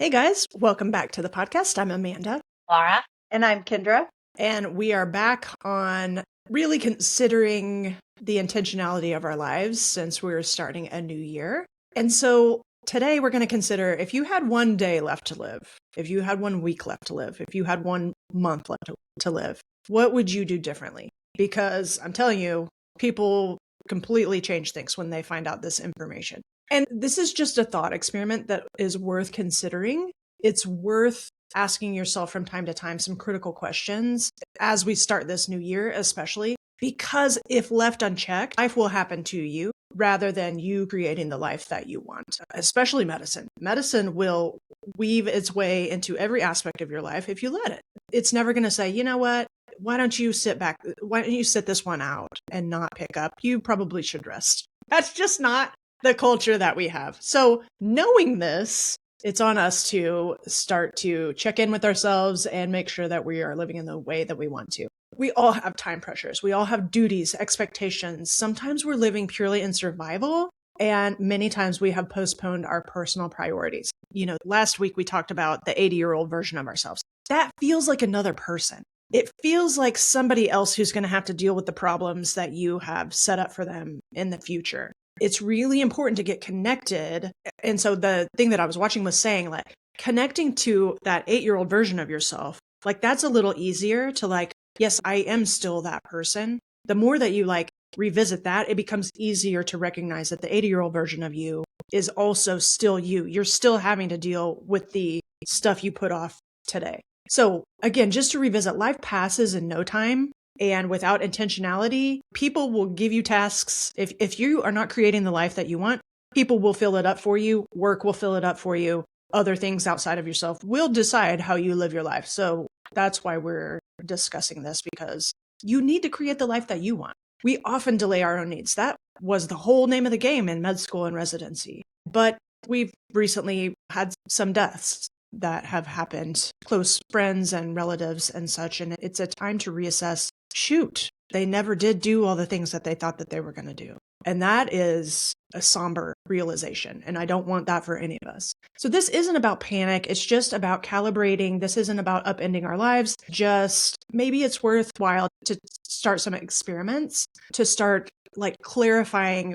Hey guys, welcome back to the podcast. I'm Amanda. Laura. And I'm Kendra. And we are back on really considering the intentionality of our lives since we're starting a new year. And so today we're going to consider if you had one day left to live, if you had 1 week left to live, if you had 1 month left to live, what would you do differently? Because I'm telling you, people completely change things when they find out this information. And this is just a thought experiment that is worth considering. It's worth asking yourself from time to time some critical questions as we start this new year, especially because if left unchecked, life will happen to you rather than you creating the life that you want, especially medicine. Medicine will weave its way into every aspect of your life if you let it. It's never going to say, you know what? Why don't you sit back? Why don't you sit this one out and not pick up? You probably should rest. That's just not the culture that we have. So knowing this, it's on us to start to check in with ourselves and make sure that we are living in the way that we want to. We all have time pressures. We all have duties, expectations. Sometimes we're living purely in survival, and many times we have postponed our personal priorities. You know, last week we talked about the 80-year-old version of ourselves. That feels like another person. It feels like somebody else who's going to have to deal with the problems that you have set up for them in the future. It's really important to get connected. And so the thing that I was watching was saying, like, connecting to that 8-year-old version of yourself, like, that's a little easier to, like, yes, I am still that person. The more that you, like, revisit that, it becomes easier to recognize that the 80-year-old version of you is also still you. You're still having to deal with the stuff you put off today. So again, just to revisit, life passes in no time. And without intentionality, people will give you tasks. If you are not creating the life that you want, people will fill it up for you. Work will fill it up for you. Other things outside of yourself will decide how you live your life. So that's why we're discussing this, because you need to create the life that you want. We often delay our own needs. That was the whole name of the game in med school and residency. But we've recently had some deaths that have happened, close friends and relatives and such. And it's a time to reassess. Shoot, they never did do all the things that they thought that they were going to do. And that is a somber realization. And I don't want that for any of us. So this isn't about panic. It's just about calibrating. This isn't about upending our lives. Just maybe it's worthwhile to start some experiments, to start like clarifying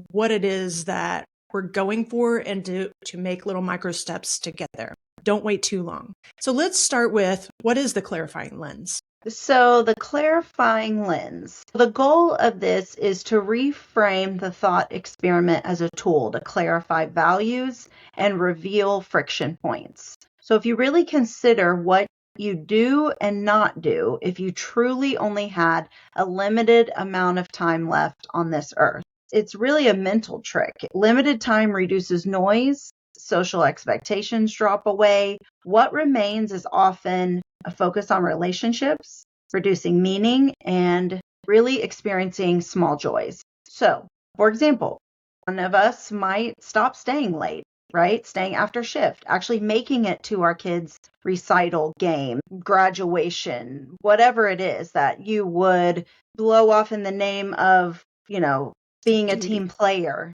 what it is that we're going for and to make little micro steps to get there. Don't wait too long. So let's start with, what is the clarifying lens? So the clarifying lens, the goal of this is to reframe the thought experiment as a tool to clarify values and reveal friction points. So if you really consider what you do and not do, if you truly only had a limited amount of time left on this earth, it's really a mental trick. Limited time reduces noise. Social expectations drop away. What remains is often a focus on relationships, producing meaning, and really experiencing small joys. So, for example, one of us might stop staying late, right? Staying after shift, actually making it to our kids' recital, game, graduation, whatever it is that you would blow off in the name of, being a team player,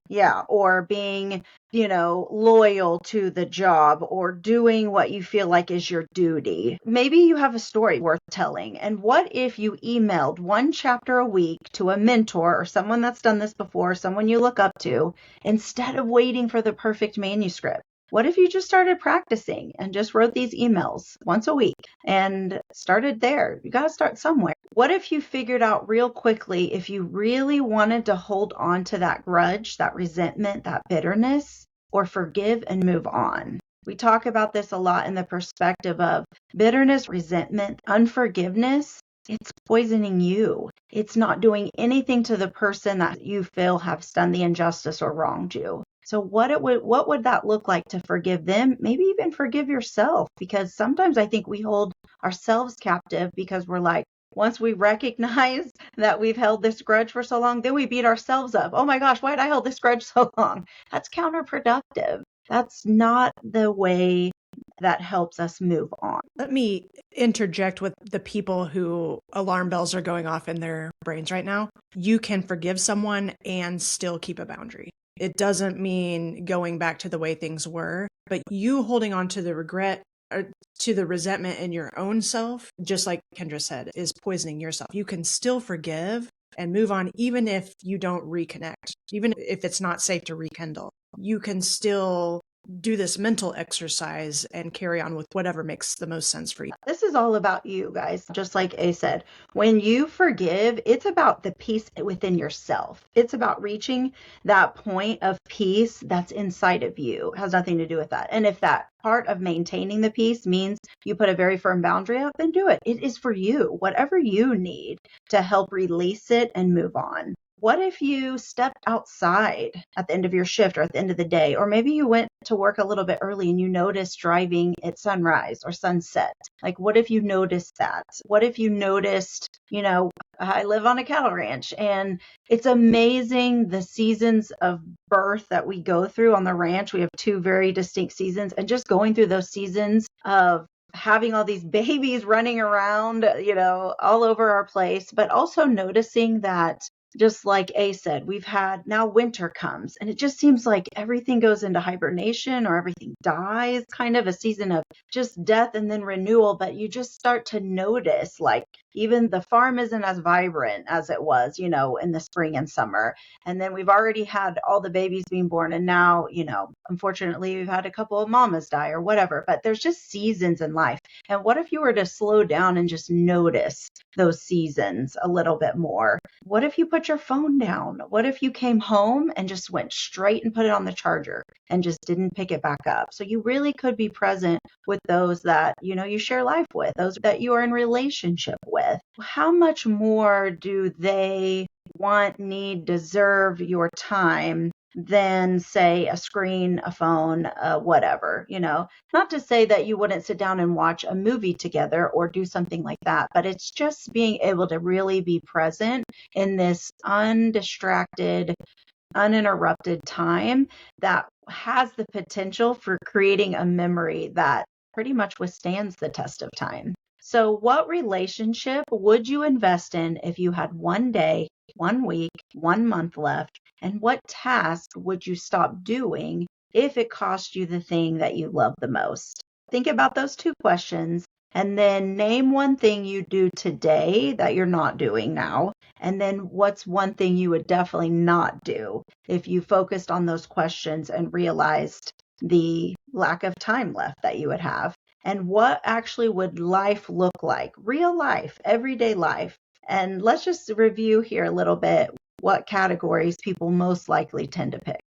or being, loyal to the job, or doing what you feel like is your duty. Maybe you have a story worth telling. And what if you emailed 1 chapter a week to a mentor or someone that's done this before, someone you look up to, instead of waiting for the perfect manuscript? What if you just started practicing and just wrote these emails once a week and started there? You got to start somewhere. What if you figured out real quickly if you really wanted to hold on to that grudge, that resentment, that bitterness, or forgive and move on? We talk about this a lot in the perspective of bitterness, resentment, unforgiveness. It's poisoning you. It's not doing anything to the person that you feel has done the injustice or wronged you. So what would that look like to forgive them? Maybe even forgive yourself, because sometimes I think we hold ourselves captive because we're like, once we recognize that we've held this grudge for so long, then we beat ourselves up. Oh my gosh, why did I hold this grudge so long? That's counterproductive. That's not the way that helps us move on. Let me interject with the people who alarm bells are going off in their brains right now. You can forgive someone and still keep a boundary. It doesn't mean going back to the way things were, but you holding on to the regret or to the resentment in your own self, just like Kendra said, is poisoning yourself. You can still forgive and move on, even if you don't reconnect, even if it's not safe to rekindle. You can still do this mental exercise and carry on with whatever makes the most sense for you. This is all about you guys. Just like A said, when you forgive, it's about the peace within yourself. It's about reaching that point of peace that's inside of you. It has nothing to do with that. And if that part of maintaining the peace means you put a very firm boundary up, then do it. It is for you, whatever you need to help release it and move on. What if you stepped outside at the end of your shift or at the end of the day? Or maybe you went to work a little bit early and you noticed driving at sunrise or sunset. Like, what if you noticed that? What if you noticed, I live on a cattle ranch and it's amazing the seasons of birth that we go through on the ranch. We have two very distinct seasons, and just going through those seasons of having all these babies running around, all over our place, but also noticing that, just like A said, we've had now winter comes and it just seems like everything goes into hibernation or everything dies, kind of a season of just death and then renewal. But you just start to notice, like, even the farm isn't as vibrant as it was, in the spring and summer. And then we've already had all the babies being born. And now, unfortunately, we've had a couple of mamas die or whatever. But there's just seasons in life. And what if you were to slow down and just notice those seasons a little bit more? What if you put your phone down? What if you came home and just went straight and put it on the charger and just didn't pick it back up? So you really could be present with those that, you share life with, those that you are in relationship with. How much more do they want, need, deserve your time than, say, a screen, a phone, whatever, Not to say that you wouldn't sit down and watch a movie together or do something like that, but it's just being able to really be present in this undistracted, uninterrupted time that has the potential for creating a memory that pretty much withstands the test of time. So what relationship would you invest in if you had 1 day, 1 week, 1 month left? And what task would you stop doing if it cost you the thing that you love the most? Think about those two questions and then name one thing you do today that you're not doing now. And then what's one thing you would definitely not do if you focused on those questions and realized the lack of time left that you would have? And what actually would life look like? Real life, everyday life. And let's just review here a little bit what categories people most likely tend to pick.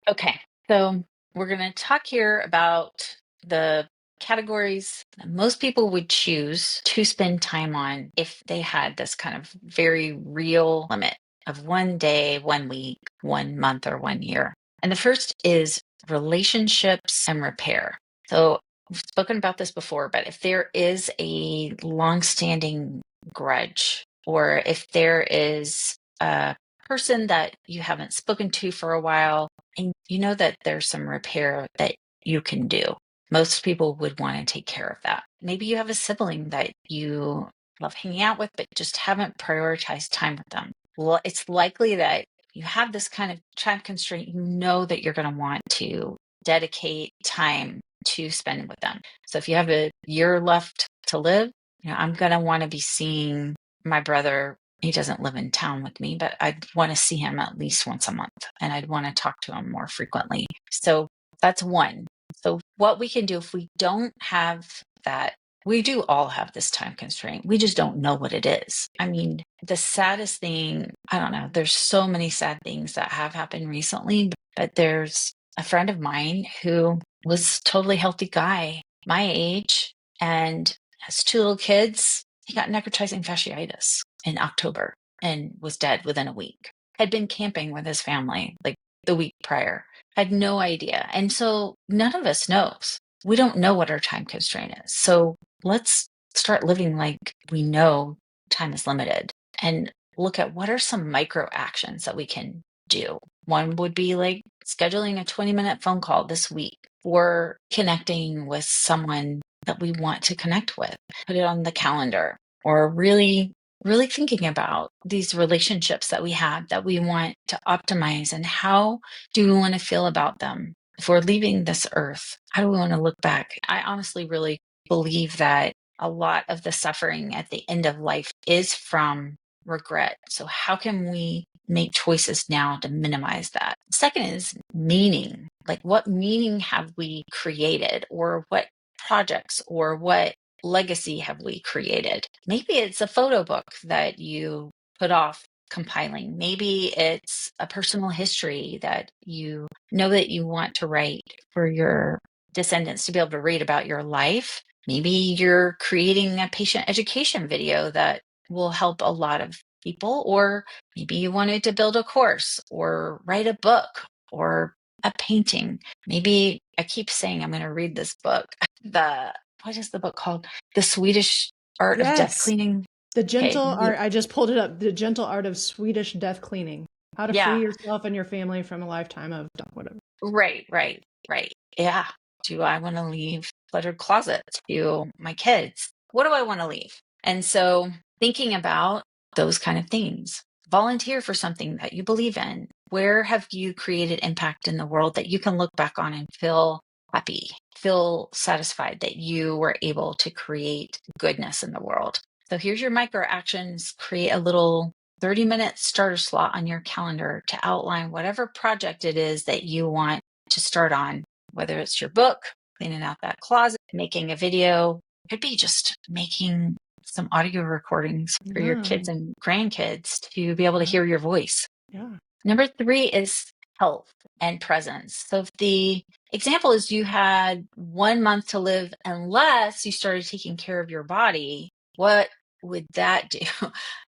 Okay, so we're going to talk here about the categories that most people would choose to spend time on if they had this kind of very real limit of 1 day, 1 week, 1 month, or 1 year. And the first is relationships and repair. So we've spoken about this before, but if there is a longstanding grudge, or if there is a person that you haven't spoken to for a while, and you know that there's some repair that you can do, most people would want to take care of that. Maybe you have a sibling that you love hanging out with, but just haven't prioritized time with them. Well, it's likely that you have this kind of time constraint. You know that you're going to want to dedicate time to spend with them. So if you have a year left to live, I'm going to want to be seeing my brother. He doesn't live in town with me, but I'd want to see him at least once a month, and I'd want to talk to him more frequently. So that's one. So what we can do if we don't have that, we do all have this time constraint. We just don't know what it is. I mean, the saddest thing, I don't know, there's so many sad things that have happened recently, but there's a friend of mine who was a totally healthy guy, my age, and has 2 little kids. He got necrotizing fasciitis in October and was dead within a week. Had been camping with his family like the week prior. Had no idea. And so none of us knows. We don't know what our time constraint is. So let's start living like we know time is limited and look at what are some micro actions that we can do. One would be like scheduling a 20-minute phone call this week, or connecting with someone that we want to connect with. Put it on the calendar, or really really thinking about these relationships that we have that we want to optimize, and how do we want to feel about them if we're leaving this earth? How do we want to look back? I honestly really believe that a lot of the suffering at the end of life is from regret. So how can we make choices now to minimize that? Second is meaning. Like, what meaning have we created, or what projects or what legacy have we created? Maybe it's a photo book that you put off compiling. Maybe it's a personal history that you know that you want to write for your descendants to be able to read about your life. Maybe you're creating a patient education video that will help a lot of people, or maybe you wanted to build a course or write a book or a painting. Maybe I keep saying I'm going to read this book. What is the book called? The Swedish Art of Death Yes. Cleaning. The Okay. gentle art, I just pulled it up. The gentle art of Swedish death cleaning. How to free Yeah. yourself and your family from a lifetime of whatever. Right, right, right. Yeah. Do I want to leave cluttered closets to my kids? What do I want to leave? And so thinking about those kind of things, volunteer for something that you believe in. Where have you created impact in the world that you can look back on and feel happy, feel satisfied that you were able to create goodness in the world? So here's your micro actions. Create a little 30-minute starter slot on your calendar to outline whatever project it is that you want to start on, whether it's your book, cleaning out that closet, making a video. It could be just making some audio recordings for your Yeah. kids and grandkids to be able to hear your voice. Yeah. Number 3 is health and presence. So if the example is you had 1 month to live unless you started taking care of your body, what would that do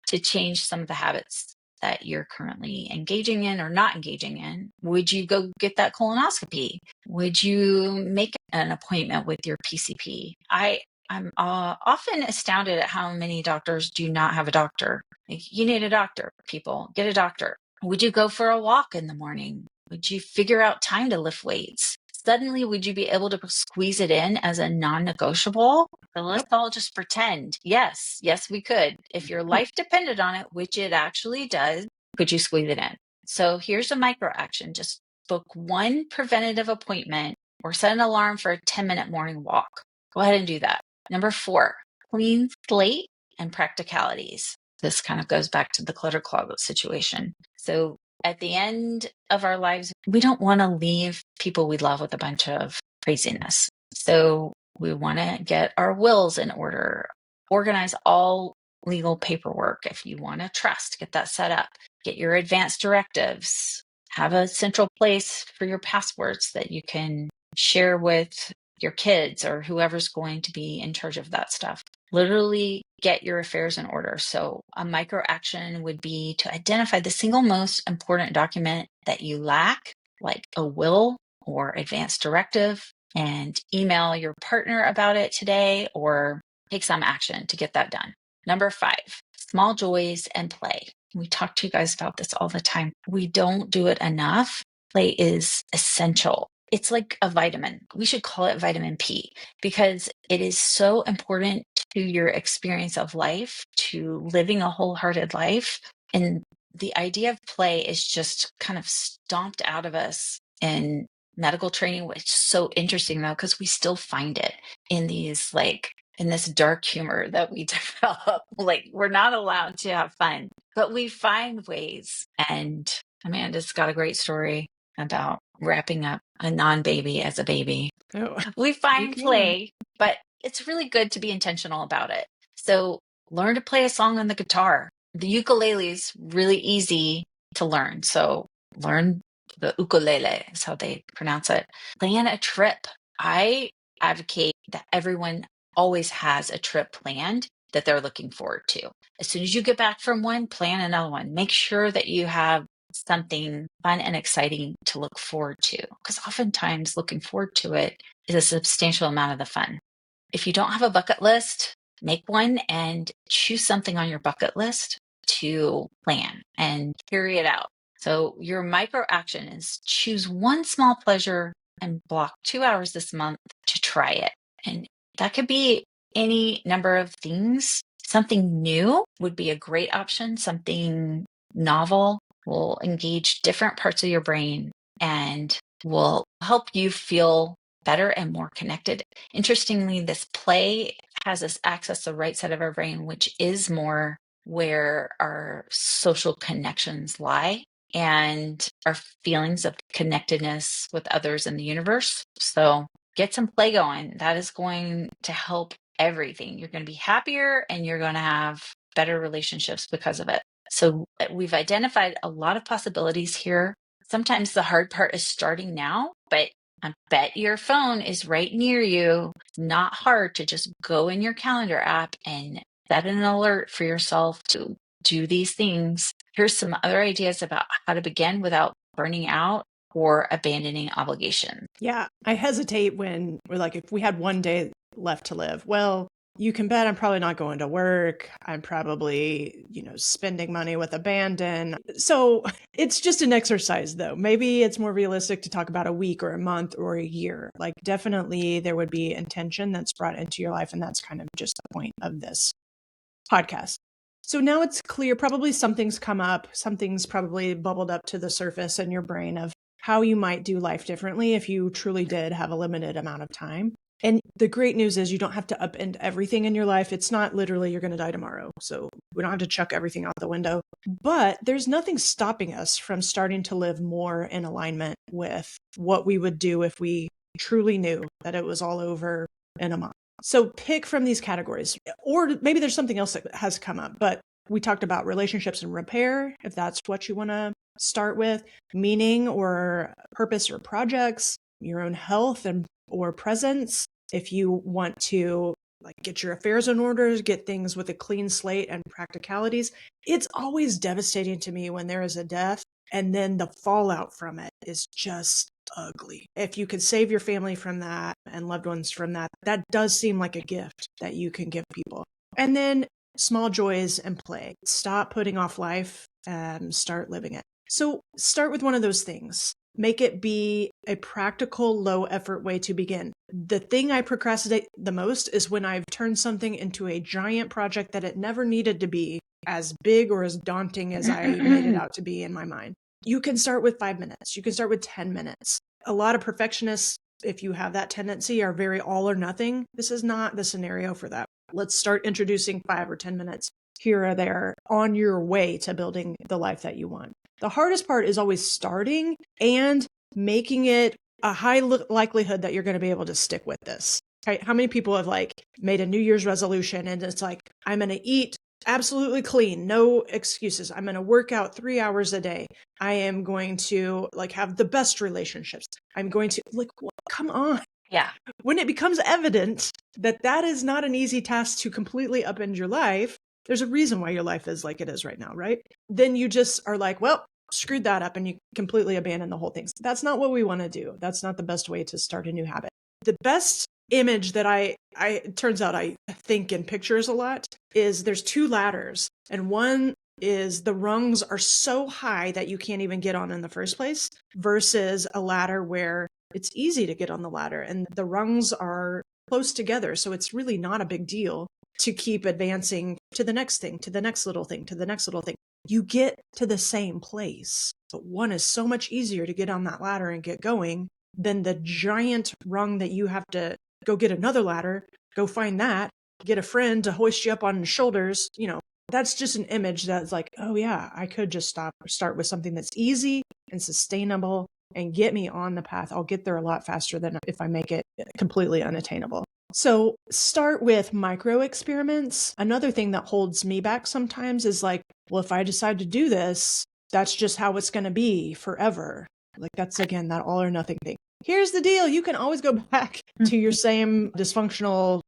to change some of the habits that you're currently engaging in or not engaging in? Would you go get that colonoscopy? Would you make an appointment with your PCP? I'm often astounded at how many doctors do not have a doctor. Like, you need a doctor, people. Get a doctor. Would you go for a walk in the morning? Would you figure out time to lift weights? Suddenly, would you be able to squeeze it in as a non-negotiable? So let's all just pretend. Yes, we could. If your life depended on it, which it actually does, could you squeeze it in? So here's a micro action. Just book one preventative appointment or set an alarm for a 10-minute morning walk. Go ahead and do that. Number 4, clean slate and practicalities. This kind of goes back to the clutter closet situation. So at the end of our lives, we don't want to leave people we love with a bunch of craziness. So we want to get our wills in order, organize all legal paperwork. If you want to trust, get that set up, get your advance directives, have a central place for your passwords that you can share with your kids or whoever's going to be in charge of that stuff. Literally get your affairs in order. So a micro action would be to identify the single most important document that you lack, like a will or advance directive, and email your partner about it today or take some action to get that done. Number 5, small joys and play. We talk to you guys about this all the time. We don't do it enough. Play is essential. It's like a vitamin. We should call it vitamin P because it is so important to your experience of life, to living a wholehearted life. And the idea of play is just kind of stomped out of us in medical training, which is so interesting though, because we still find it in these in this dark humor that we develop. Like, we're not allowed to have fun, but we find ways. And Amanda's got a great story about wrapping up a non-baby as a baby. Oh, We you find can. play, but it's really good to be intentional about it. So learn to play a song on the guitar. The ukulele is really easy to learn. So learn the ukulele is how they pronounce it. Plan a trip. I advocate that everyone always has a trip planned that they're looking forward to. As soon as you get back from one, plan another one. Make sure that you have something fun and exciting to look forward to, because oftentimes looking forward to it is a substantial amount of the fun. If you don't have a bucket list, make one and choose something on your bucket list to plan and carry it out. So your micro action is choose one small pleasure and block 2 hours this month to try it. And that could be any number of things. Something new would be a great option. Something novel will engage different parts of your brain and will help you feel better and more connected. Interestingly, this play has us access the right side of our brain, which is more where our social connections lie and our feelings of connectedness with others in the universe. So get some play going. That is going to help everything. You're going to be happier and you're going to have better relationships because of it. So we've identified a lot of possibilities here. Sometimes the hard part is starting now, but I bet your phone is right near you. It's not hard to just go in your calendar app and set an alert for yourself to do these things. Here's some other ideas about how to begin without burning out or abandoning obligations. Yeah, I hesitate when we're like, if we had one day left to live, well, you can bet I'm probably not going to work. I'm probably, spending money with abandon. So it's just an exercise, though. Maybe it's more realistic to talk about a week or a month or a year. Like, definitely there would be intention that's brought into your life. And that's kind of just the point of this podcast. So now it's clear, probably something's come up, something's probably bubbled up to the surface in your brain of how you might do life differently if you truly did have a limited amount of time. And the great news is you don't have to upend everything in your life. It's not literally you're going to die tomorrow. So we don't have to chuck everything out the window. But there's nothing stopping us from starting to live more in alignment with what we would do if we truly knew that it was all over in a month. So pick from these categories, or maybe there's something else that has come up, but we talked about relationships and repair, if that's what you want to start with, meaning or purpose or projects, your own health and or presence. If you want to get your affairs in order, get things with a clean slate and practicalities. It's always devastating to me when there is a death and then the fallout from it is just ugly. If you could save your family from that and loved ones from that, that does seem like a gift that you can give people. And then small joys and play. Stop putting off life and start living it. So start with one of those things. Make it be a practical, low effort way to begin. The thing I procrastinate the most is when I've turned something into a giant project that it never needed to be, as big or as daunting as I made it out to be in my mind. You can start with 5 minutes. You can start with 10 minutes. A lot of perfectionists, if you have that tendency, are very all or nothing. This is not the scenario for that. Let's start introducing 5 or 10 minutes here or there on your way to building the life that you want. The hardest part is always starting and making it a high likelihood that you're going to be able to stick with this. Right? How many people have made a New Year's resolution and it's like, I'm going to eat absolutely clean, no excuses. I'm going to work out 3 hours a day. I am going to have the best relationships. I'm going to come on. Yeah. When it becomes evident that that is not an easy task to completely upend your life, there's a reason why your life is like it is right now, right? Then you just are like, well, screwed that up and you completely abandon the whole thing. That's not what we want to do. That's not the best way to start a new habit. The best image that it turns out I think in pictures a lot is there's 2 ladders and one is the rungs are so high that you can't even get on in the first place versus a ladder where it's easy to get on the ladder and the rungs are close together. So it's really not a big deal to keep advancing to the next thing, to the next little thing, to the next little thing. You get to the same place, but one is so much easier to get on that ladder and get going than the giant rung that you have to go get another ladder, go find that, get a friend to hoist you up on his shoulders. That's just an image that's like, oh yeah, I could just start with something that's easy and sustainable and get me on the path. I'll get there a lot faster than if I make it completely unattainable. So start with micro experiments. Another thing that holds me back sometimes is well, if I decide to do this, that's just how it's going to be forever. That's again, that all or nothing thing. Here's the deal. You can always go back to your same dysfunctional,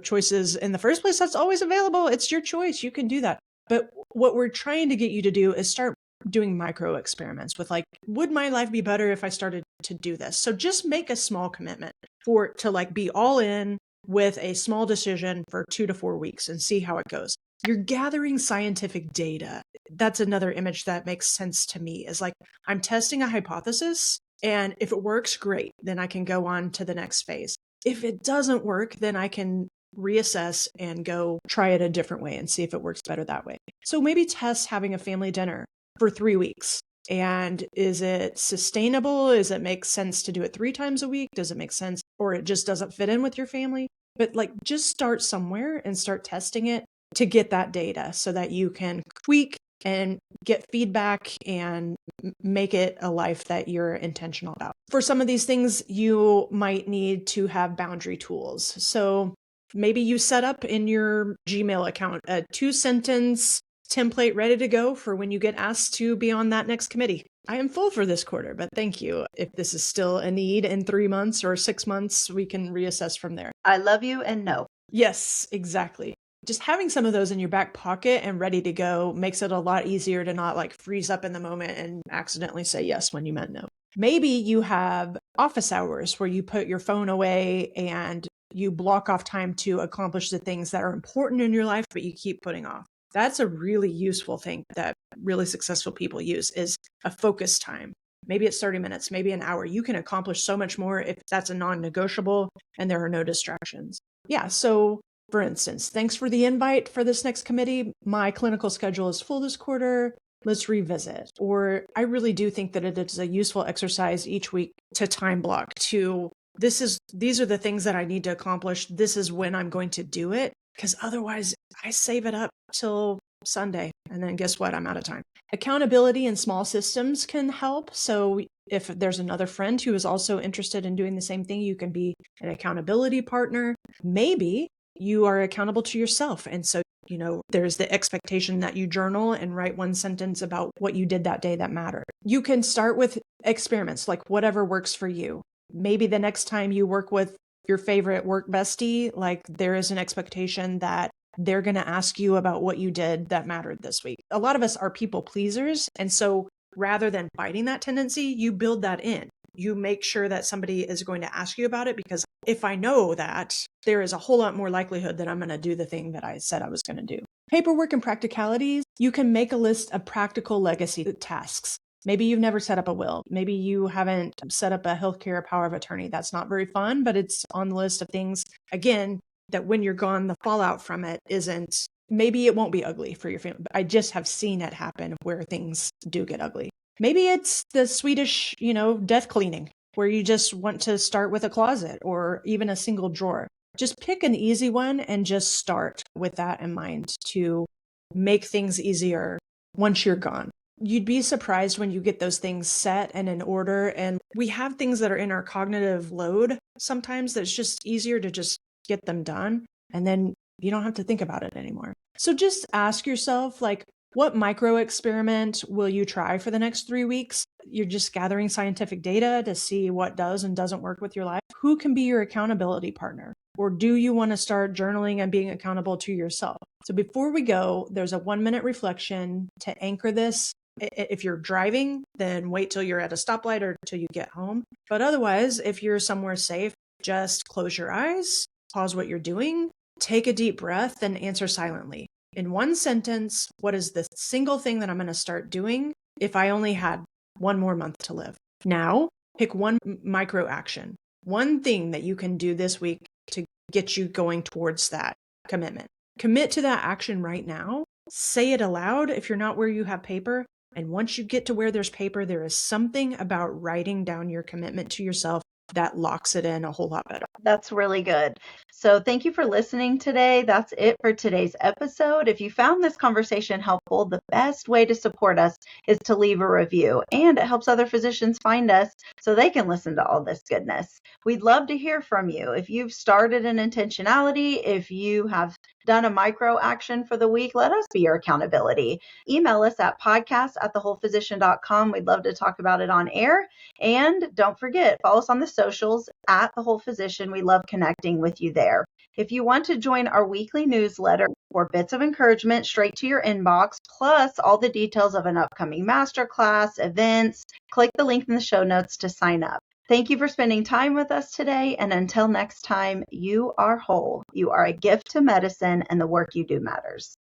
choices in the first place. That's always available. It's your choice. You can do that. But what we're trying to get you to do is start doing micro experiments with would my life be better if I started to do this? So just make a small commitment to be all in with a small decision for 2 to 4 weeks and see how it goes. You're gathering scientific data. That's another image that makes sense to me is I'm testing a hypothesis and if it works, great. Then I can go on to the next phase. If it doesn't work, then I can reassess and go try it a different way and see if it works better that way. So maybe test having a family dinner for 3 weeks. And is it sustainable? Does it make sense to do it 3 times a week? Does it make sense? Or it just doesn't fit in with your family? But like, just start somewhere and start testing it to get that data so that you can tweak and get feedback and make it a life that you're intentional about. For some of these things, you might need to have boundary tools. So maybe you set up in your Gmail account a 2-sentence template ready to go for when you get asked to be on that next committee. I am full for this quarter, but thank you. If this is still a need in 3 months or 6 months, we can reassess from there. I love you and no. Yes, exactly. Just having some of those in your back pocket and ready to go makes it a lot easier to not like freeze up in the moment and accidentally say yes when you meant no. Maybe you have office hours where you put your phone away and you block off time to accomplish the things that are important in your life, but you keep putting off. That's a really useful thing that really successful people use, is a focus time. Maybe it's 30 minutes, maybe an hour. You can accomplish so much more if that's a non-negotiable and there are no distractions. Yeah, so for instance, thanks for the invite for this next committee. My clinical schedule is full this quarter. Let's revisit. Or I really do think that it is a useful exercise each week to time block to these are the things that I need to accomplish. This is when I'm going to do it. Because otherwise I save it up till Sunday. And then guess what? I'm out of time. Accountability in small systems can help. So if there's another friend who is also interested in doing the same thing, you can be an accountability partner. Maybe you are accountable to yourself. And so, there's the expectation that you journal and write 1 sentence about what you did that day that mattered. You can start with experiments, like whatever works for you. Maybe the next time you work with your favorite work bestie, like there is an expectation that they're going to ask you about what you did that mattered this week. A lot of us are people pleasers. And so rather than fighting that tendency, you build that in. You make sure that somebody is going to ask you about it, because if I know that, there is a whole lot more likelihood that I'm going to do the thing that I said I was going to do. Paperwork and practicalities, you can make a list of practical legacy tasks. Maybe you've never set up a will. Maybe you haven't set up a healthcare power of attorney. That's not very fun, but it's on the list of things, again, that when you're gone, the fallout from it isn't, maybe it won't be ugly for your family, but I just have seen it happen where things do get ugly. Maybe it's the Swedish, death cleaning, where you just want to start with a closet or even a single drawer. Just pick an easy one and just start with that in mind to make things easier once you're gone. You'd be surprised when you get those things set and in order. And we have things that are in our cognitive load sometimes that's just easier to just get them done. And then you don't have to think about it anymore. So just ask yourself, what micro experiment will you try for the next 3 weeks? You're just gathering scientific data to see what does and doesn't work with your life. Who can be your accountability partner? Or do you want to start journaling and being accountable to yourself? So before we go, there's a 1-minute reflection to anchor this. If you're driving, then wait till you're at a stoplight or till you get home. But otherwise, if you're somewhere safe, just close your eyes, pause what you're doing, take a deep breath, and answer silently. In 1 sentence, what is the single thing that I'm going to start doing if I only had 1 more month to live? Now, pick 1 micro action, 1 thing that you can do this week to get you going towards that commitment. Commit to that action right now. Say it aloud if you're not where you have paper. And once you get to where there's paper, there is something about writing down your commitment to yourself that locks it in a whole lot better. That's really good. So thank you for listening today. That's it for today's episode. If you found this conversation helpful, the best way to support us is to leave a review, and it helps other physicians find us so they can listen to all this goodness. We'd love to hear from you. If you've started an intentionality, if you have done a micro action for the week, let us be your accountability. Email us at podcast@thewholephysician.com. We'd love to talk about it on air. And don't forget, follow us on the socials at The Whole Physician. We love connecting with you there. If you want to join our weekly newsletter or bits of encouragement straight to your inbox, plus all the details of an upcoming masterclass, events, click the link in the show notes to sign up. Thank you for spending time with us today. And until next time, you are whole. You are a gift to medicine, and the work you do matters.